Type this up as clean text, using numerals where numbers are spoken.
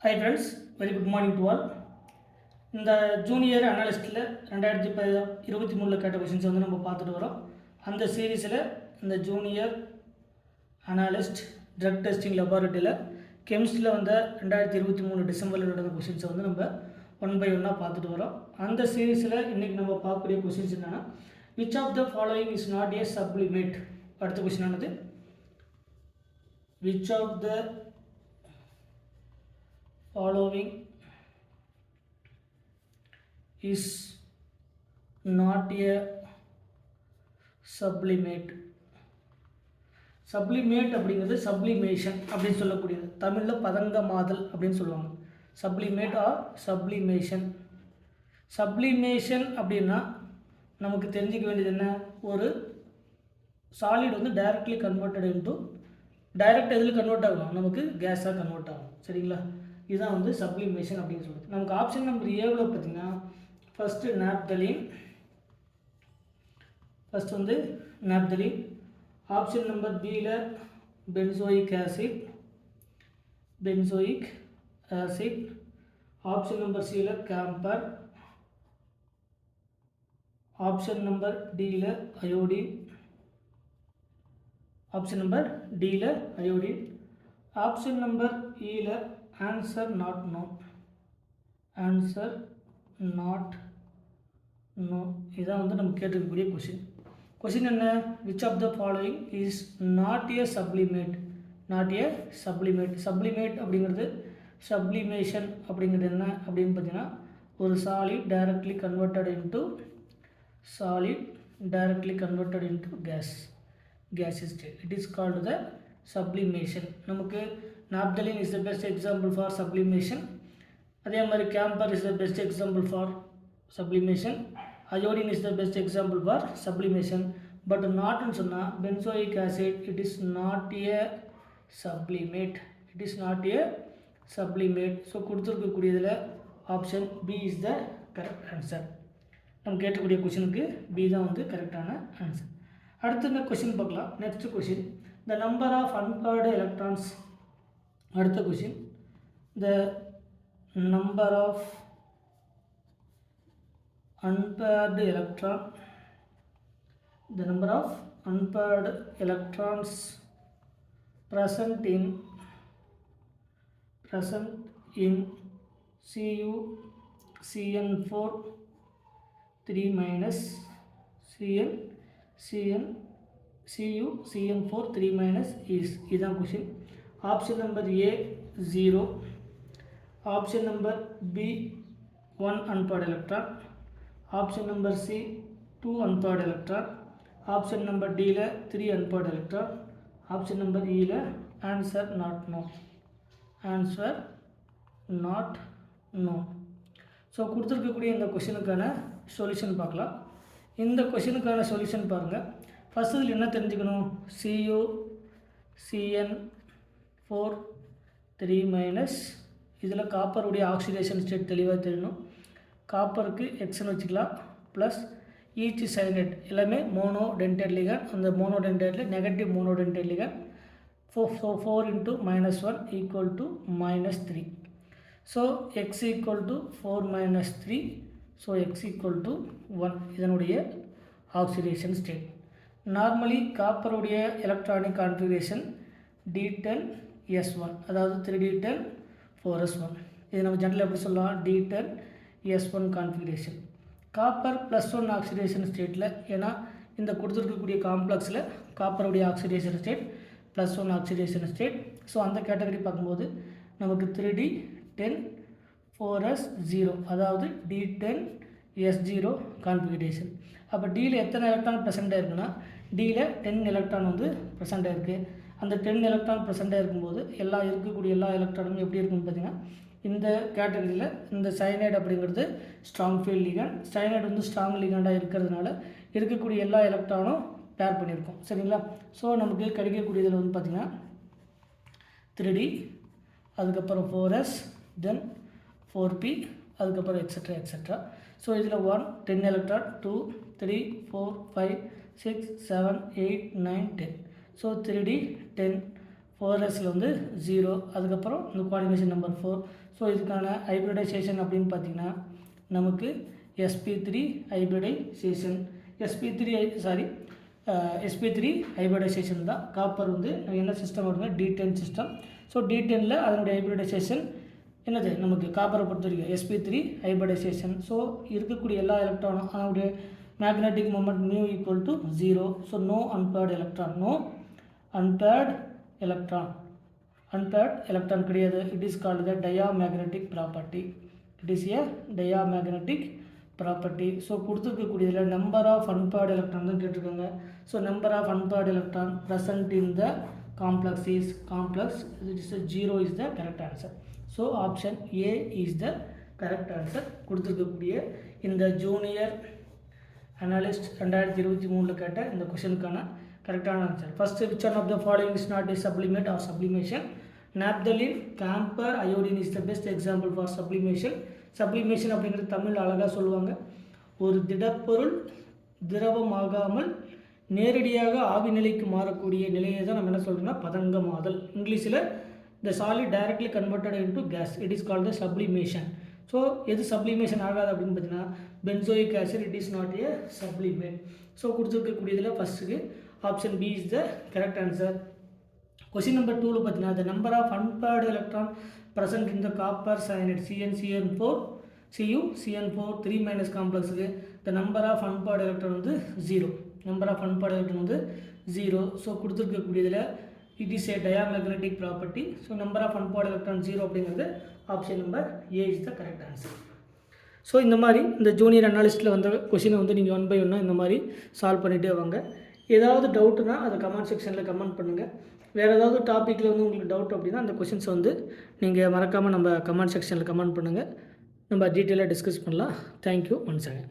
Hi friends, very good morning to all. இந்த junior அனாலிஸ்ட்டில் 2023 கேட்ட questions வந்து நம்ம பார்த்துட்டு வரோம். அந்த சீரீஸில் இந்த ஜூனியர் அனாலிஸ்ட் ட்ரக் டெஸ்டிங் லெபார்ட்டரியில் கெமிஸ்ட்ரியில் வந்த 2023 டிசம்பரில் நடந்த கொஷின்ஸை வந்து நம்ம ஒன் பை ஒன்னாக பார்த்துட்டு வரோம். அந்த சீரீஸில் இன்றைக்கி நம்ம பார்க்கக்கூடிய கொஷின்ஸ் என்னென்னா, which of the following is not a sublimate. அடுத்த கொஷின் ஆனது, which of the following is not a sublimate. Sublimate அப்படிங்கிறது சப்ளிமேஷன் அப்படின்னு சொல்லக்கூடியது. தமிழில் பதங்கமாதல் அப்படின்னு சொல்லுவாங்க. Sublimate R sublimation. சப்ளிமேஷன் அப்படின்னா நமக்கு தெரிஞ்சிக்க வேண்டியது என்ன, ஒரு சாலிட் வந்து டைரக்ட்லி கன்வெர்ட்டட் இன்டு, டைரக்ட் எதில் கன்வெர்ட் ஆகணும், நமக்கு கேஸாக கன்வெர்ட் ஆகும். சரிங்களா, இதுதான் வந்து சப்ளிமேஷன் அப்படின்னு சொல்லுது. நமக்கு ஆப்ஷன் நம்பர் ஏவில் பார்த்தீங்கன்னா ஃபஸ்ட்டு நாப்தலின், ஃபஸ்ட் வந்து நாப்தலின். ஆப்ஷன் நம்பர் பியில் benzoic acid, benzoic acid. Option number சியில் கேம்பர். ஆப்ஷன் நம்பர் டியில் அயோடின். ஆப்ஷன் நம்பர் டியில் அயோடின். ஆப்ஷன் நம்பர் இயில் answer not known. answer not known. இதான் வந்து நம்ம கேட்டிருக்கக்கூடிய கொஷின் என்ன, which of the following is not a sublimate. not a sublimate. sublimate அப்படிங்கிறது sublimation அப்படிங்கிறது என்ன அப்படின்னு பார்த்தீங்கன்னா, ஒரு solid directly converted into gaseous state. it is called the sublimation. நமக்கு naphthalene is the best example for sublimation. அதே மாதிரி camphor is the best example for sublimation. iodine is the best example for sublimation. but not ன்னு சொன்னால் benzoic acid, it is not a sublimate. So கொடுத்துருக்கக்கூடியதில் option B is the correct answer. நம்ம கேட்கக்கூடிய கொஷினுக்கு B தான் வந்து கரெக்டான answer. அடுத்த இந்த கொஷின் பார்க்கலாம். Next question, the number of unpaired electrons. அடுத்த question, the number of unpaired electrons present in CuCN4 3 minus CuCN4 3 minus is. இதுதான் question. Option number A 0. Option number B 1 unpaired electron. Option number C 2 unpaired electron. Option number டியில் 3 unpaired electron. Option number இயில் answer not no. So கொடுத்துருக்கக்கூடிய இந்த கொஷினுக்கான solution பார்க்கலாம். இந்த கொஷினுக்கான solution பாருங்கள். First இதில் என்ன தெரிஞ்சுக்கணும், CuCN4 3 மைனஸ், இதில் காப்பருடைய ஆக்சிடேஷன் ஸ்டேட் தெளிவாக தெரியணும். காப்பருக்கு எக்ஸ்ன்னு வச்சுக்கலாம், ப்ளஸ் ஈச் சைனேட் எல்லாமே மோனோ டென்டேட் லிகன். அந்த மோனோ டென்டேட்டில் negative monodentate ligand. 4 into -1 equal to -3. So x equal to 4 minus 3. So x equal to 1. இதனுடைய ஆக்சிடேஷன் ஸ்டேட். நார்மலி காப்பருடைய எலக்ட்ரானிக் கான்ஃபிகரேஷன் D10S1, அதாவது 3D10 4S1. இது நம்ம ஜென்ரலாக எப்படி சொல்லலாம், D10S1 கான்ஃபிகரேஷன். காப்பர் +1 ஆக்சிடேஷன் ஸ்டேட்டில், ஏன்னா இந்த கொடுத்துருக்கக்கூடிய காம்ப்ளெக்ஸில் காப்பருடைய oxidation state +1 oxidation state. So அந்த கேட்டகரி பார்க்கும்போது நமக்கு 3D10 4S0, அதாவது D10S0 கான்ஃபிகரேஷன். அப்போ டியில் எத்தனை எலக்ட்ரான் ப்ரெசென்ட் ஆயிருக்குன்னா, டியில் 10 எலக்ட்ரான் வந்து ப்ரெசென்ட் ஆயிருக்கு. அந்த 10 எலக்ட்ரான் ப்ரெசென்ட் ஆயிருக்கும்போது இருக்கக்கூடிய எல்லா எலக்ட்ரானும் எப்படி இருக்குன்னு பார்த்தீங்கன்னா, இந்த கேட்டகரியில் இந்த சைனைடு அப்படிங்கிறது ஸ்ட்ராங் ஃபீல்ட் லிகண்ட். சைனைடு வந்து ஸ்ட்ராங் லிகண்டாக இருக்கிறதுனால இருக்கக்கூடிய எல்லா எலக்ட்ரானும் பேர் பண்ணியிருக்கோம். சரிங்களா, ஸோ நமக்கு கிடைக்கக்கூடியதில் வந்து பார்த்திங்கன்னா 3D, அதுக்கப்புறம் 4S, தென் 4P, அதுக்கப்புறம் எக்ஸட்ரா. ஸோ இதில் 1 10 எலக்ட்ரான், 2 3 4 5 6 7 8 9 10. ஸோ 3D 10 4s வந்து 0, அதுக்கப்புறம் இந்த கோஆர்டினேஷன் நம்பர் 4. ஸோ இதுக்கான ஹைப்ரிடைசேஷன் அப்படின்னு பார்த்தீங்கன்னா நமக்கு sp3 ஹைப்ரிடைசேஷன், sp3 ஹைப்ரிடைசேஷன் தான். காப்பர் வந்து என்ன சிஸ்டம் வருங்க, D10 சிஸ்டம். ஸோ D10ல் அதனுடைய ஹைப்ரிடைசேஷன் என்னது, நமக்கு காப்பரை பொறுத்த வரைக்கும் sp3 ஹைப்ரிடைசேஷன். ஸோ இருக்கக்கூடிய எல்லா எலக்ட்ரானும் அதனுடைய magnetic moment μ equal to 0. So no unpaired electron கிடையாது. It is called the diamagnetic property. So கொடுத்துருக்கக்கூடியதில் நம்பர் ஆஃப் அன்பேர்டு எலக்ட்ரான் தான் கேட்டிருக்காங்க. So number of unpaired electron present in the complex is 0 is the correct answer. So option A is the correct answer. கொடுத்துருக்கக்கூடிய இந்த junior analyst 2023 கேட்ட இந்த கொஷனுக்கான கரெக்டான answer. First, which one of the following is not A supplement or sublimation? Naphthalene, camphor, iodine is the best example for sublimation. Sublimation அப்படிங்கிறது தமிழ் அழகாக சொல்லுவாங்க, ஒரு திடப்பொருள் திரவமாகாமல் நேரடியாக ஆவி நிலைக்கு மாறக்கூடிய நிலையை தான் நம்ம என்ன சொல்கிறோம்னா பதங்கமாதல். இங்கிலீஷில் the solid directly converted into gas, it is called the sublimation. So எது சப்ளிமேஷன் ஆகாது அப்படின்னு பார்த்தீங்கன்னா benzoic acid, it is not a sublimate. So கொடுத்துருக்கக்கூடியதில் ஃபஸ்ட்டுக்கு option B is the correct answer. Question number 2ல் பார்த்தீங்கன்னா the number of unpaired electron present in the copper cyanide CnCN4 CuCN4 3- காம்ப்ளெக்ஸுக்கு the number of unpaired electron வந்து 0. So கொடுத்துருக்கக்கூடியதில் it is a diamagnetic property. So number of unpaired electron 0 அப்படிங்கிறது option number A is the correct answer. So இந்த மாதிரி இந்த junior அனாலிஸ்ட்டில் வந்த கொஷினை வந்து நீங்கள் 1 by 1 இந்த மாதிரி சால்வ் பண்ணிகிட்டே வாங்க. ஏதாவது டவுட்டுனா அதை கமெண்ட் செக்ஷனில் கமெண்ட் பண்ணுங்கள். வேறு ஏதாவது டாப்பிக்கில் வந்து உங்களுக்கு டவுட் அப்படின்னா அந்த கொஷின்ஸை வந்து நீங்கள் மறக்காமல் நம்ம கமெண்ட் செக்ஷனில் கமெண்ட் பண்ணுங்கள். நம்ம டீட்டெயிலாக டிஸ்கஸ் பண்ணலாம். Thank you once again.